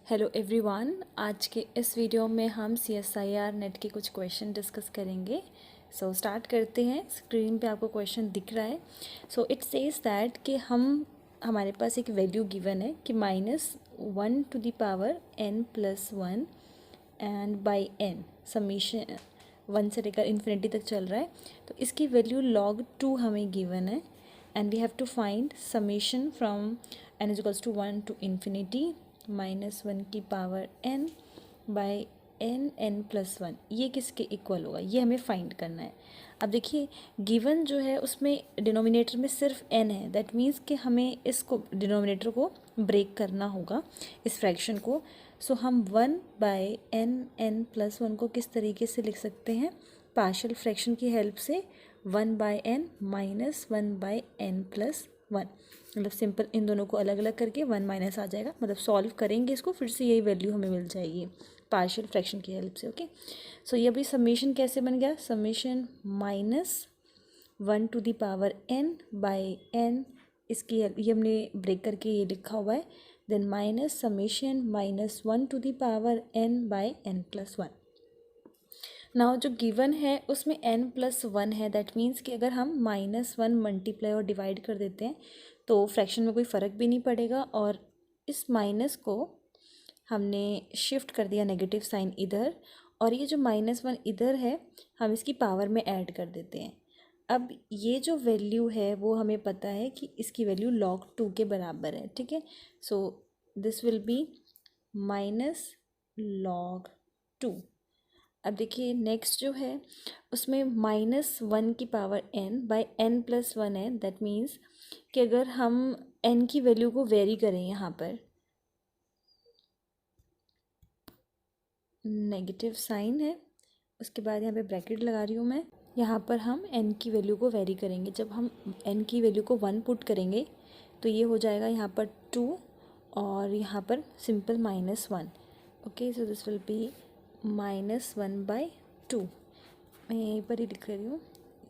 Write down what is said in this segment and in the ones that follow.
Hello everyone, आज के इस वीडियो में हम CSIR नेट के कुछ क्वेश्चन डिस्कस करेंगे। सो स्टार्ट करते हैं। स्क्रीन पे आपको क्वेश्चन दिख रहा है। सो इट सेज दैट कि हमारे पास एक वैल्यू गिवन है कि -1 to the power n+1 and by n summation 1 से लेकर इन्फिनिटी तक चल रहा है। तो इसकी वैल्यू log 2 हमें गिवन है and we have to find summation from n=1 to infinity -1 की पावर n बाई n+1। ये किसके इक्वल होगा, ये हमें फाइंड करना है। अब देखिए गिवन जो है उसमें डिनोमिनेटर में सिर्फ n है, दैट मीन्स कि हमें इसको डिनोमिनेटर को ब्रेक करना होगा, इस फ्रैक्शन को। सो हम 1 बाई n+1 को किस तरीके से लिख सकते हैं, पार्शियल फ्रैक्शन की हेल्प से, 1 बाई n -1 बाई n+1। मतलब सिंपल इन दोनों को अलग अलग करके 1 माइनस आ जाएगा, मतलब सॉल्व करेंगे इसको, फिर से यही वैल्यू हमें मिल जाएगी पार्शियल फ्रैक्शन की हेल्प से। ओके, सो ये अभी समेशन कैसे बन गया, summation -1 to the power n by n, इसकी ये हमने ब्रेक करके ये लिखा हुआ है। Then minus summation -1 to the power n by n+1। Now जो गिवन है उसमें n+1 है, दैट मीन्स कि अगर हम -1 मल्टीप्लाई और डिवाइड कर देते हैं तो फ्रैक्शन में कोई फ़र्क भी नहीं पड़ेगा, और इस माइनस को हमने शिफ्ट कर दिया नेगेटिव साइन इधर, और ये जो -1 इधर है हम इसकी पावर में ऐड कर देते हैं। अब ये जो वैल्यू है वो हमें पता है कि इसकी वैल्यू log 2 के बराबर है। ठीक है, so this will B -log 2। अब देखिए नेक्स्ट जो है उसमें -1 की पावर n बाई n+1 है, दैट मीन्स कि अगर हम n की वैल्यू को वेरी करें, यहाँ पर नेगेटिव साइन है, उसके बाद यहाँ पे ब्रैकेट लगा रही हूँ मैं, यहाँ पर हम n की वैल्यू को वेरी करेंगे। जब हम n की वैल्यू को 1 पुट करेंगे तो ये हो जाएगा यहाँ पर 2 और यहाँ पर simple -1। Okay, so this will B -1/2। मैं यहीं पर ही लिख रही हूँ,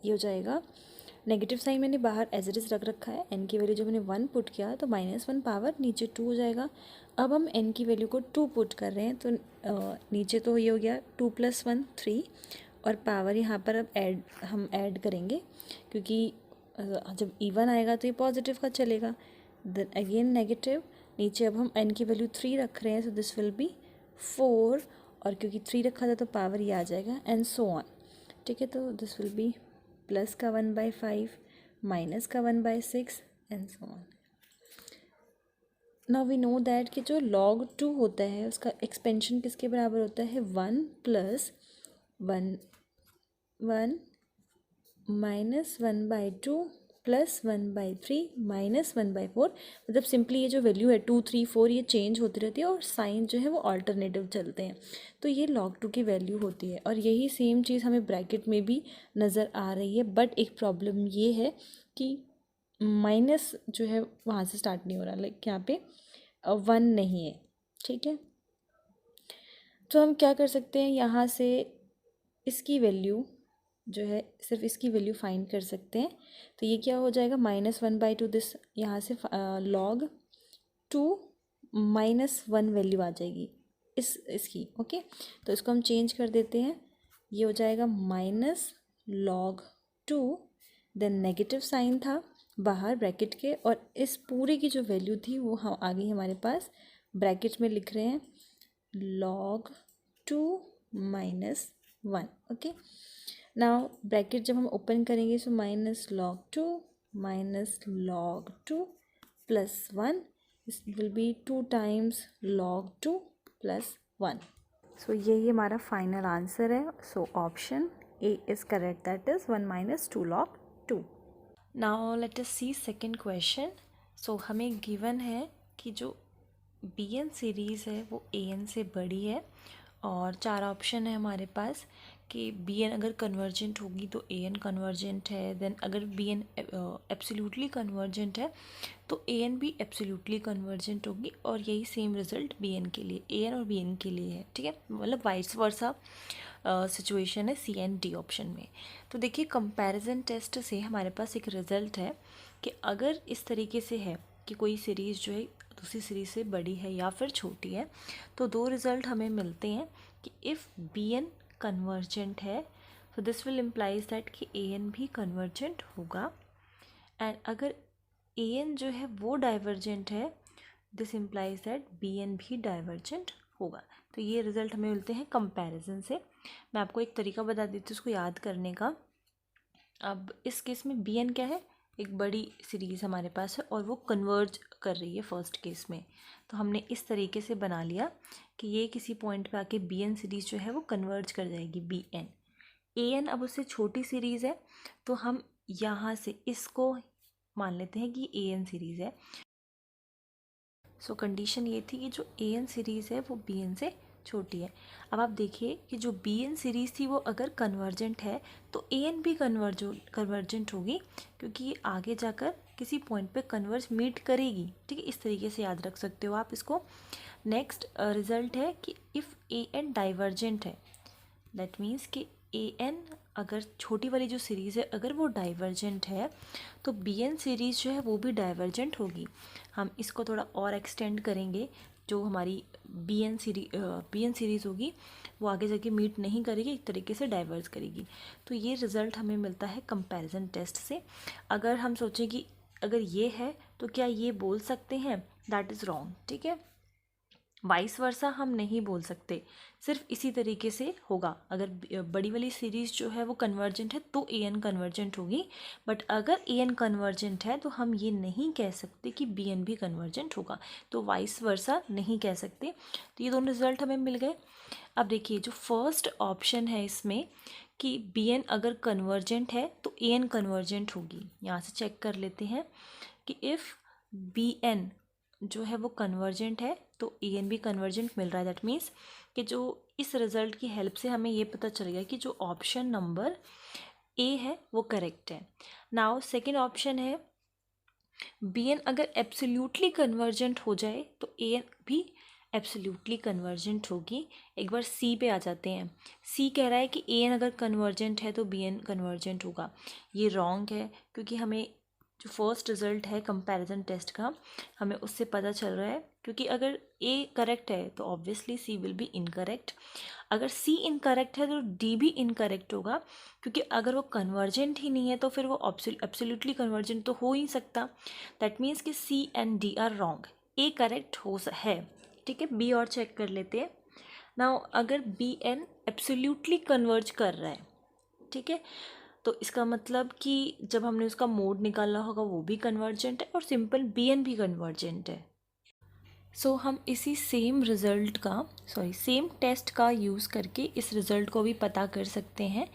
ये हो जाएगा। नेगेटिव साइन मैंने बाहर एज इट इज़ रख रखा है, n की वैल्यू जब मैंने 1 पुट किया तो -1 पावर नीचे 2 हो जाएगा। अब हम n की वैल्यू को 2 पुट कर रहे हैं तो नीचे तो ये हो गया 2 + 1 3, और पावर यहाँ पर अब हम ऐड करेंगे, क्योंकि जब इवन आएगा तो ये पॉजिटिव का चलेगा। देन अगेन नेगेटिव, नीचे अब हम n की वैल्यू 3 रख रहे हैं, सो दिस विल बी 4, और क्योंकि 3 रखा था तो पावर ये आ जाएगा, एंड सो ऑन। ठीक है, तो दिस विल बी प्लस का 1/5, माइनस का 1/6 and so on. Now we know that कि जो log 2 होता है उसका एक्सपेंशन किसके बराबर होता है, 1 + 1 1 -1/2 + 1/3 -1/4। मतलब सिंपली ये जो वैल्यू है 2 3 4 ये चेंज होती रहती है और साइन जो है वो अल्टरनेटिव चलते हैं, तो ये log 2 की वैल्यू होती है। और यही सेम चीज़ हमें ब्रैकेट में भी नज़र आ रही है, बट एक प्रॉब्लम ये है कि माइनस जो है वहाँ से स्टार्ट नहीं हो रहा, लाइक यहाँ पे 1 नहीं है। ठीक है, तो हम क्या कर सकते हैं, यहाँ से इसकी वैल्यू जो है सिर्फ इसकी वैल्यू फाइंड कर सकते हैं। तो ये क्या हो जाएगा, -1/2, दिस यहाँ से log 2 -1 वैल्यू आ जाएगी इसकी। ओके, तो इसको हम चेंज कर देते हैं, ये हो जाएगा -log 2, देन नेगेटिव साइन था बाहर ब्रैकेट के, और इस पूरी की जो वैल्यू थी वो हम आ गई हमारे पास, ब्रैकेट में लिख रहे हैं log 2 -1। ओके, नाउ ब्रैकेट जब हम ओपन करेंगे so -log 2 -log 2 + 1, this will be 2 times log 2 + 1। So यही हमारा फाइनल आंसर है। So option A is correct, that is 1 - 2 log 2। Now let us see second question. So हमें given है कि जो bn सीरीज़ है वो an से बड़ी है, और 4 ऑप्शन है हमारे पास कि bn अगर कन्वर्जेंट होगी तो an कन्वर्जेंट है, देन अगर bn एब्सोल्युटली कन्वर्जेंट है तो an भी एब्सोल्युटली कन्वर्जेंट होगी, और यही सेम रिजल्ट bn के लिए, an और bn के लिए है। ठीक है, मतलब वाइस वर्सा सिचुएशन है सी एंड डी ऑप्शन में। तो देखिए कंपैरिजन टेस्ट से हमारे पास एक रिज़ल्ट है कि अगर इस तरीके से है कि कोई सीरीज़ जो है दूसरी सीरीज से बड़ी है या फिर छोटी है। तो दो रिज़ल्ट हमें मिलते हैं कि इफ़ बी एन कन्वर्जेंट है तो दिस विल इम्प्लाइज दैट कि ए एन भी कन्वर्जेंट होगा, एंड अगर ए एन जो है वो डाइवर्जेंट है this implies that b n भी डाइवर्जेंट होगा। तो ये रिज़ल्ट हमें मिलते हैं कंपैरिजन से। मैं आपको एक तरीका बता देती हूँ उसको याद करने का। अब इस केस में बी एन क्या है, एक बड़ी सीरीज़ हमारे पास है और वो कन्वर्ज कर रही है फर्स्ट केस में। तो हमने इस तरीके से बना लिया कि ये किसी पॉइंट पे आके बी एन सीरीज़ जो है वो कन्वर्ज कर जाएगी बी एन। ए एन अब उससे छोटी सीरीज़ है तो हम यहाँ से इसको मान लेते हैं कि ए एन सीरीज़ है। सो कंडीशन ये थी कि जो ए एन सीरीज़ है वो बी एन से छोटी है। अब आप देखिए कि जो बी एन सीरीज़ थी वो अगर कन्वर्जेंट है तो ए एन भी कन्वर्जेंट होगी, क्योंकि ये आगे जाकर किसी पॉइंट पे कन्वर्ज मीट करेगी। ठीक है, इस तरीके से याद रख सकते हो आप इसको। नेक्स्ट रिजल्ट है कि इफ़ ए एन डाइवर्जेंट है, दैट मीन्स कि ए एन अगर छोटी वाली जो सीरीज़ है अगर वो डाइवर्जेंट है तो बी एन सीरीज़ जो है वो भी डाइवर्जेंट होगी। हम इसको थोड़ा और एक्सटेंड करेंगे, जो हमारी बी एन सीरीज़ होगी वो आगे जाके मीट नहीं करेगी, एक तरीके से डाइवर्ज करेगी। तो ये रिज़ल्ट हमें मिलता है कंपैरिजन टेस्ट से। अगर हम सोचें कि अगर ये है तो क्या ये बोल सकते हैं, दैट इज़ रॉन्ग। ठीक है, वाइस वर्सा हम नहीं बोल सकते, सिर्फ इसी तरीके से होगा। अगर बड़ी वाली सीरीज़ जो है वो कन्वर्जेंट है तो ए एन कन्वर्जेंट होगी, बट अगर ए एन कन्वर्जेंट है तो हम ये नहीं कह सकते कि बी एन भी कन्वर्जेंट होगा, तो वाइस वर्सा नहीं कह सकते। तो ये दोनों रिजल्ट हमें मिल गए। अब देखिए जो फर्स्ट ऑप्शन है इसमें कि बी एन अगर कन्वर्जेंट है तो ए एन कन्वर्जेंट होगी, यहाँ से चेक कर लेते हैं कि इफ़ बी एन जो है वो कन्वर्जेंट है तो ए एन भी कन्वर्जेंट मिल रहा है। दैट मीन्स कि जो इस रिज़ल्ट की हेल्प से हमें ये पता चल गया कि जो ऑप्शन नंबर ए है वो करेक्ट है। नाउ सेकंड ऑप्शन है बी एन अगर एब्सोल्युटली कन्वर्जेंट हो जाए तो ए एन भी एब्सोल्युटली कन्वर्जेंट होगी। एक बार सी पे आ जाते हैं। सी कह रहा है कि ए एन अगर कन्वर्जेंट है तो बी एन कन्वर्जेंट होगा। ये रॉन्ग है, क्योंकि हमें जो फर्स्ट रिज़ल्ट है कंपैरिजन टेस्ट का हमें उससे पता चल रहा है, क्योंकि अगर ए करेक्ट है तो obviously C will be incorrect. अगर सी इनकरेक्ट है तो डी भी इनकरेक्ट होगा, क्योंकि अगर वो कन्वर्जेंट ही नहीं है तो फिर वो एब्सोल्युटली कन्वर्जेंट तो हो ही सकता। दैट मीन्स कि C and D are wrong. A correct है। ठीक है, बी और चेक कर लेते हैं। नाउ अगर बी एन एब्सोल्युटली कन्वर्ज कर रहा है, ठीक है, तो इसका मतलब कि जब हमने उसका मोड निकाला होगा वो भी कन्वर्जेंट है और सिंपल बी एन भी कन्वर्जेंट है। सो हम इसी सेम टेस्ट का यूज़ करके इस रिज़ल्ट को भी पता कर सकते हैं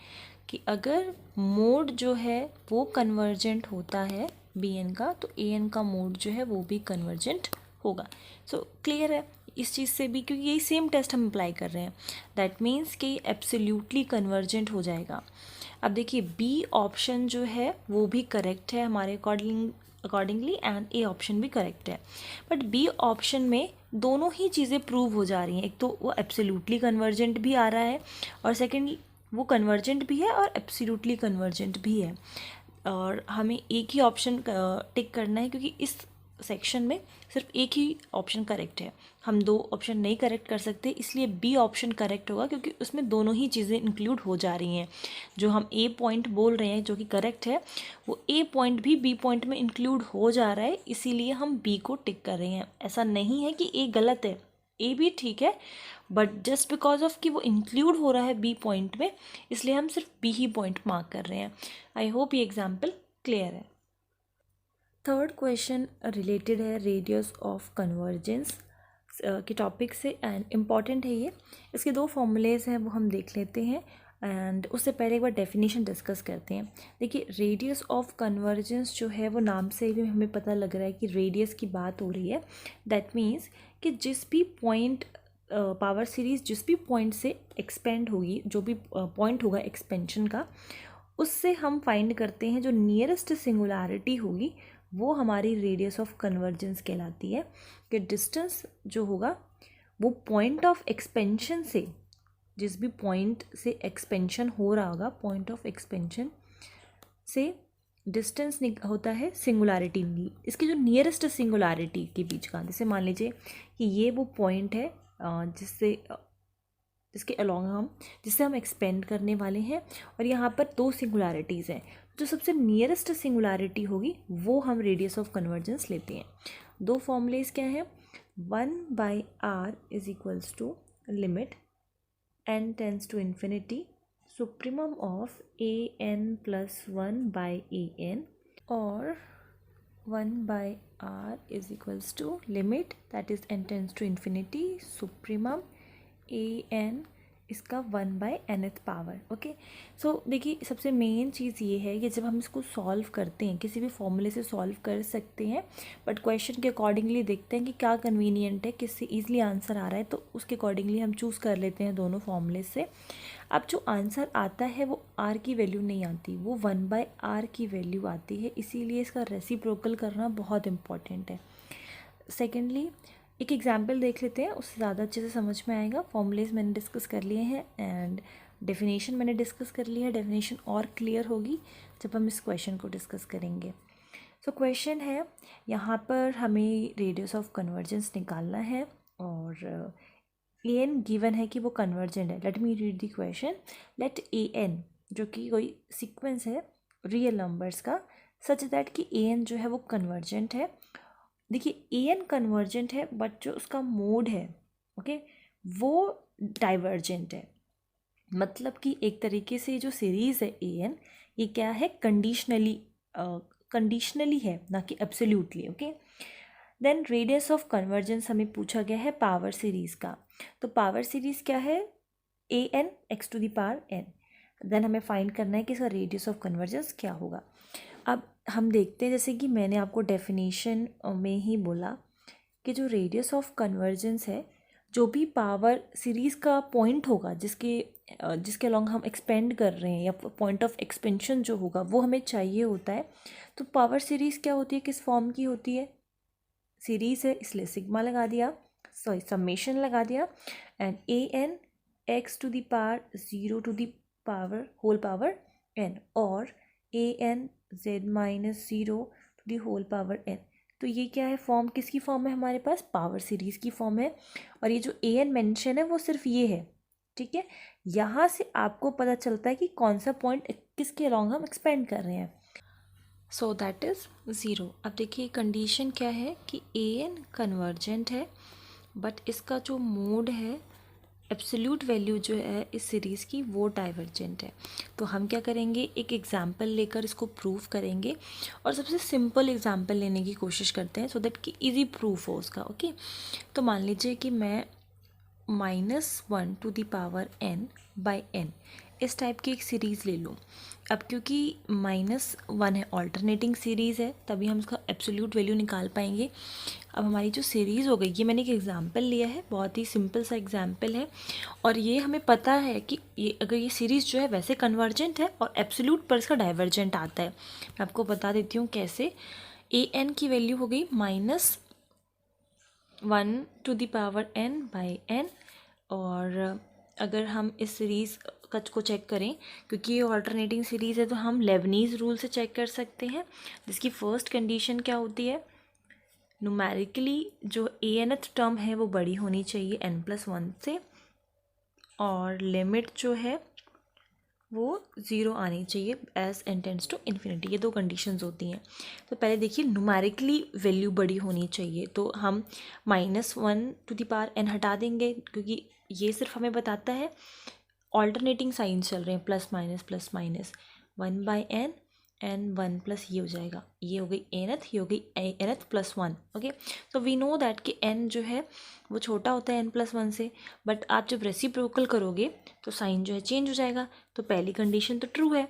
कि अगर मोड जो है वो कन्वर्जेंट होता है बी एन का तो ए एन का मोड जो है वो भी कन्वर्जेंट होगा। सो क्लियर है इस चीज़ से भी, क्योंकि यही सेम टेस्ट हम अप्लाई कर रहे हैं। दैट मीन्स कि एब्सोल्युटली कन्वर्जेंट हो जाएगा। अब देखिए बी ऑप्शन जो है वो भी करेक्ट है हमारे अकॉर्डिंगली एंड ए ऑप्शन भी करेक्ट है, बट बी ऑप्शन में दोनों ही चीज़ें प्रूव हो जा रही हैं। एक तो वो एब्सोल्युटली कन्वर्जेंट भी आ रहा है और सेकंड वो कन्वर्जेंट भी है और एब्सोल्युटली कन्वर्जेंट भी है, और हमें एक ही ऑप्शन टिक करना है, क्योंकि इस सेक्शन में सिर्फ एक ही ऑप्शन करेक्ट है, हम दो ऑप्शन नहीं करेक्ट कर सकते, इसलिए बी ऑप्शन करेक्ट होगा, क्योंकि उसमें दोनों ही चीज़ें इंक्लूड हो जा रही हैं। जो हम ए पॉइंट बोल रहे हैं जो कि करेक्ट है, वो ए पॉइंट भी बी पॉइंट में इंक्लूड हो जा रहा है, इसीलिए हम बी को टिक कर रहे हैं। ऐसा नहीं है कि ए गलत है, ए भी ठीक है, बट जस्ट बिकॉज ऑफ कि वो इंक्लूड हो रहा है बी पॉइंट में, इसलिए हम सिर्फ बी ही पॉइंट मार्क कर रहे हैं। आई होप ये एग्जाम्पल क्लियर है। थर्ड क्वेश्चन रिलेटेड है रेडियस ऑफ कन्वर्जेंस के टॉपिक से एंड इम्पॉर्टेंट है ये। इसके दो फॉर्मूलेज हैं वो हम देख लेते हैं, एंड उससे पहले एक बार डेफिनेशन डिस्कस करते हैं। देखिए रेडियस ऑफ कन्वर्जेंस जो है वो नाम से भी हमें पता लग रहा है कि रेडियस की बात हो रही है। दैट मीन्स कि जिस भी पॉइंट पावर सीरीज़ जिस भी पॉइंट से एक्सपेंड होगी, जो भी पॉइंट होगा एक्सपेंशन का, उससे हम फाइंड करते हैं जो नियरेस्ट सिंगुलैरिटी होगी वो हमारी रेडियस ऑफ कन्वर्जेंस कहलाती है। कि डिस्टेंस जो होगा वो पॉइंट ऑफ एक्सपेंशन से, जिस भी पॉइंट से एक्सपेंशन हो रहा होगा, पॉइंट ऑफ एक्सपेंशन से होता है सिंगुलैरिटी, इसके जो नियरेस्ट सिंगुलैरिटी के बीच का। जैसे मान लीजिए कि ये वो पॉइंट है जिससे हम एक्सपेंड करने वाले हैं, और यहाँ पर दो सिंगुलैरिटीज़ हैं। जो सबसे नियरेस्ट सिंगुलैरिटी होगी वो हम रेडियस ऑफ कन्वर्जेंस लेते हैं। दो फॉर्मूलेज क्या है, 1/r is equals to limit n tends to infinity supremum of an+1/an, और 1/r is equals to limit that is n tends to infinity supremum an इसका 1/nth पावर। ओके, सो देखिए सबसे main चीज़ ये है कि जब हम इसको सॉल्व करते हैं, किसी भी फॉर्मूले से सॉल्व कर सकते हैं, बट क्वेश्चन के अकॉर्डिंगली देखते हैं कि क्या कन्वीनियंट है, किससे ईजिली आंसर आ रहा है, तो उसके अकॉर्डिंगली हम चूज़ कर लेते हैं दोनों फॉर्मूले से। अब जो आंसर आता है वो r की वैल्यू नहीं आती, वो 1/r की वैल्यू आती है, इसीलिए इसका रेसिप्रोकल करना बहुत इंपॉर्टेंट है। सेकेंडली एक एग्जाम्पल देख लेते हैं, उससे ज़्यादा अच्छे से समझ में आएगा। फॉर्मूलेज मैंने डिस्कस कर लिए हैं एंड डेफिनेशन मैंने डिस्कस कर लिया है। डेफिनेशन और क्लियर होगी जब हम इस क्वेश्चन को डिस्कस करेंगे। सो क्वेश्चन है, यहाँ पर हमें रेडियस ऑफ कन्वर्जेंस निकालना है और an गिवन है कि वो कन्वर्जेंट है। Let me read the question. Let an जो कि कोई सीक्वेंस है रियल नंबर्स का, सच दैट कि an जो है वो कन्वर्जेंट है। देखिए an कन्वर्जेंट है बट जो उसका मोड है ओके वो डाइवर्जेंट है। मतलब कि एक तरीके से जो सीरीज़ है an ये क्या है, कंडीशनली है, ना कि absolutely. Okay, then radius of convergence हमें पूछा गया है पावर सीरीज़ का। तो पावर सीरीज़ क्या है, an x⁴n। देन हमें फाइंड करना है कि इसका रेडियस ऑफ कन्वर्जेंस क्या होगा। अब हम देखते हैं, जैसे कि मैंने आपको डेफिनेशन में ही बोला कि जो रेडियस ऑफ कन्वर्जेंस है, जो भी पावर सीरीज़ का पॉइंट होगा जिसके अलॉन्ग हम एक्सपेंड कर रहे हैं, या पॉइंट ऑफ एक्सपेंशन जो होगा वो हमें चाहिए होता है। तो पावर सीरीज़ क्या होती है, किस फॉर्म की होती है, सीरीज़ है इसलिए सिग्मा लगा दिया, सॉरी समेशन लगा दिया, and an x⁴0 whole power n और an z-0 whole power n। तो ये क्या है, फॉर्म किसकी फॉर्म है, हमारे पास पावर सीरीज़ की फॉर्म है। और ये जो an मेंशन है वो सिर्फ ये है, ठीक है। यहाँ से आपको पता चलता है कि कौन सा पॉइंट किसके अलॉन्ग हम एक्सपेंड कर रहे हैं। So that is 0। अब देखिए कंडीशन क्या है कि an कन्वर्जेंट है बट इसका जो मोड है, एब्सोल्यूट वैल्यू जो है इस सीरीज़ की, वो डाइवर्जेंट है। तो हम क्या करेंगे, एक एग्जांपल लेकर इसको प्रूव करेंगे, और सबसे सिंपल एग्जांपल लेने की कोशिश करते हैं सो दैट कि इजी प्रूफ हो उसका। ओके, तो मान लीजिए कि मैं -1n/n इस टाइप की एक सीरीज़ ले लूँ। अब क्योंकि -1 है, ऑल्टरनेटिंग सीरीज़ है, तभी हम उसका एब्सोल्यूट वैल्यू निकाल पाएंगे। अब हमारी जो सीरीज़ हो गई, ये मैंने एक एग्जांपल लिया है, बहुत ही सिंपल सा एग्जांपल है, और ये हमें पता है कि अगर ये सीरीज़ जो है वैसे कन्वर्जेंट है और एब्सोल्यूट पर इसका डाइवर्जेंट आता है। मैं आपको बता देती हूँ कैसे। an की वैल्यू हो गई -1/n/n, और अगर हम इस सीरीज़ को चेक करें, क्योंकि ये ऑल्टरनेटिंग सीरीज़ है, तो हम लेबनीज़ रूल से चेक कर सकते हैं, जिसकी फर्स्ट कंडीशन क्या होती है, न्यूमेरिकली जो anth टर्म है वो बड़ी होनी चाहिए n+1 से, और लिमिट जो है वो 0 आनी चाहिए as n tends to infinity. ये दो कंडीशंस होती हैं। तो पहले देखिए न्यूमेरिकली वैल्यू बड़ी होनी चाहिए, तो हम -1n हटा देंगे, क्योंकि ये सिर्फ हमें बताता है ऑल्टरनेटिंग साइंस चल रहे हैं, प्लस माइनस 1/n एंड 1+ ये हो जाएगा, ये हो गई nth, ये हो गई nth+1। ओके, तो वी नो दैट कि n जो है वो छोटा होता है n+1 से, बट आप जब रेसिप्रोकल करोगे तो साइन जो है चेंज हो जाएगा। तो पहली कंडीशन तो ट्रू है।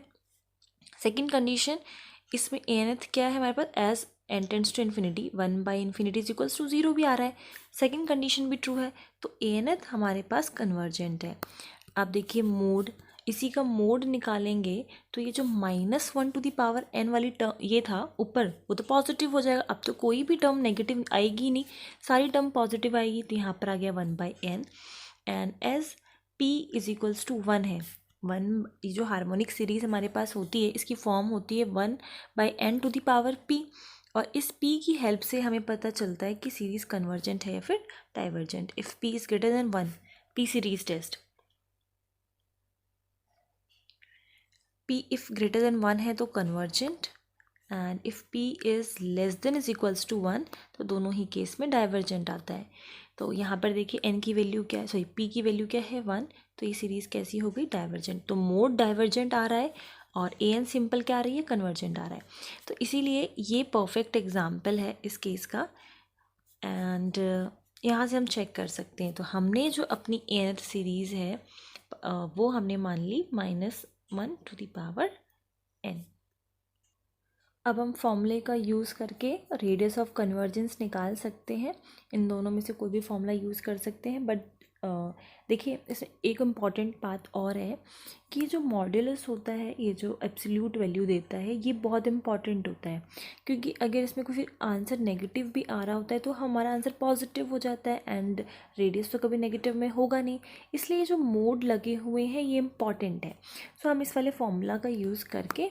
सेकेंड कंडीशन, इसमें nth क्या है हमारे पास, as n tends to infinity 1/∞ 0 भी आ रहा है। सेकेंड कंडीशन भी ट्रू है, तो nth हमारे पास कन्वर्जेंट है। आप देखिए मोड, इसी का मोड निकालेंगे तो ये जो -1/n वाली टर्म ये था ऊपर, वो तो पॉजिटिव हो जाएगा। अब तो कोई भी टर्म नेगेटिव आएगी नहीं, सारी टर्म पॉजिटिव आएगी, तो यहाँ पर आ गया 1/n, एंड एज p = 1 है ये जो हार्मोनिक सीरीज़ हमारे पास होती है इसकी फॉर्म होती है 1/n⁻p, और इस p की हेल्प से हमें पता चलता है कि सीरीज़ कन्वर्जेंट है या फिर divergent. If p is greater than 1, p series test, p if greater than 1 है तो convergent, and if p is less than is equals to 1 तो दोनों ही केस में डाइवर्जेंट आता है। तो यहाँ पर देखिए n की वैल्यू क्या है, सॉरी p की वैल्यू क्या है 1, तो ये सीरीज़ कैसी हो गई, डाइवर्जेंट। तो मोड डाइवर्जेंट आ रहा है और an सिंपल क्या आ रही है, कन्वर्जेंट आ रहा है। तो इसीलिए ये परफेक्ट एग्जाम्पल है इस केस का, एंड यहाँ से हम चेक कर सकते हैं। तो हमने जो अपनी nth सीरीज़ है वो हमने मान ली -1/n। अब हम फॉर्मूले का यूज़ करके रेडियस ऑफ कन्वर्जेंस निकाल सकते हैं। इन दोनों में से कोई भी फॉर्मूला यूज़ कर सकते हैं, बट देखिए इसमें एक इम्पॉर्टेंट बात और है कि जो मॉड्यूलस होता है, ये जो एब्सोल्यूट वैल्यू देता है, ये बहुत इंपॉर्टेंट होता है, क्योंकि अगर इसमें कोई फिर आंसर नेगेटिव भी आ रहा होता है तो हमारा आंसर पॉजिटिव हो जाता है, एंड रेडियस तो कभी नेगेटिव में होगा नहीं। इसलिए जो मोड लगे हुए हैं ये इंपॉर्टेंट है। सो हम इस वाले फॉर्मूला का यूज़ करके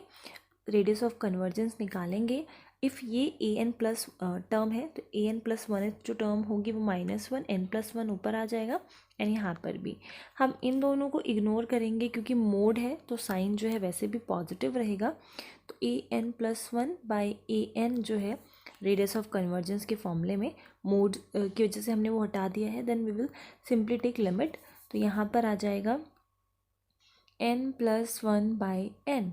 रेडियस ऑफ कन्वर्जेंस निकालेंगे। इफ़ ये an प्लस टर्म है तो an+1 जो टर्म होगी वो -1, n+1 ऊपर आ जाएगा, एंड यहाँ पर भी हम इन दोनों को इग्नोर करेंगे क्योंकि मोड है तो साइन जो है वैसे भी पॉजिटिव रहेगा। तो an+1/an जो है रेडियस ऑफ कन्वर्जेंस के फॉर्मूले में मोड की वजह से हमने वो हटा दिया है। Then we will simply take limit, तो यहाँ पर आ जाएगा n+1/n,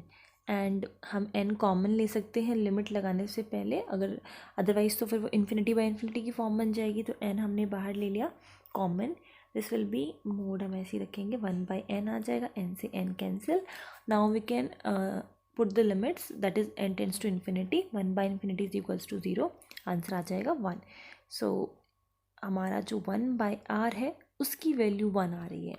एंड हम n कॉमन ले सकते हैं लिमिट लगाने से पहले, अगर अदरवाइज़ तो फिर वो ∞/∞ की फॉर्म बन जाएगी। तो n हमने बाहर ले लिया common, this will B mode हम ऐसे ही रखेंगे 1/n आ जाएगा, n से n cancel. Now we can put the limits, that is n tends to infinity, 1/∞ is equals to 0, answer आ जाएगा 1। सो हमारा जो 1/r है उसकी वैल्यू 1 आ रही है।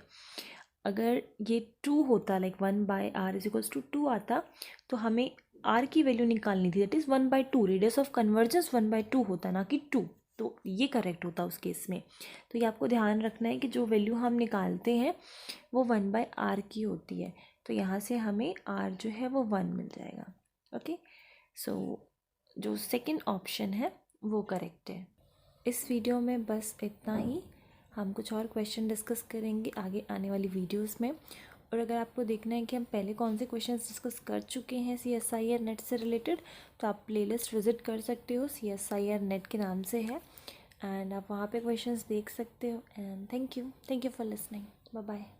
अगर ये 2 होता, like 1/r is equals to 2 आता, तो हमें r की वैल्यू निकालनी थी, that is 1/2, radius of convergence 1/2 होता ना कि 2, तो ये करेक्ट होता उस केस में। तो ये आपको ध्यान रखना है कि जो वैल्यू हम निकालते हैं वो 1/r की होती है। तो यहाँ से हमें r जो है वो 1 मिल जाएगा। ओके, सो जो सेकंड ऑप्शन है वो करेक्ट है। इस वीडियो में बस इतना ही। हम कुछ और क्वेश्चन डिस्कस करेंगे आगे आने वाली वीडियोस में, और अगर आपको देखना है कि हम पहले कौन से क्वेश्चंस डिस्कस कर चुके हैं CSIR नेट से रिलेटेड, तो आप प्लेलिस्ट विज़िट कर सकते हो, CSIR नेट के नाम से है, एंड आप वहाँ पे क्वेश्चंस देख सकते हो। And thank you for listening, bye bye.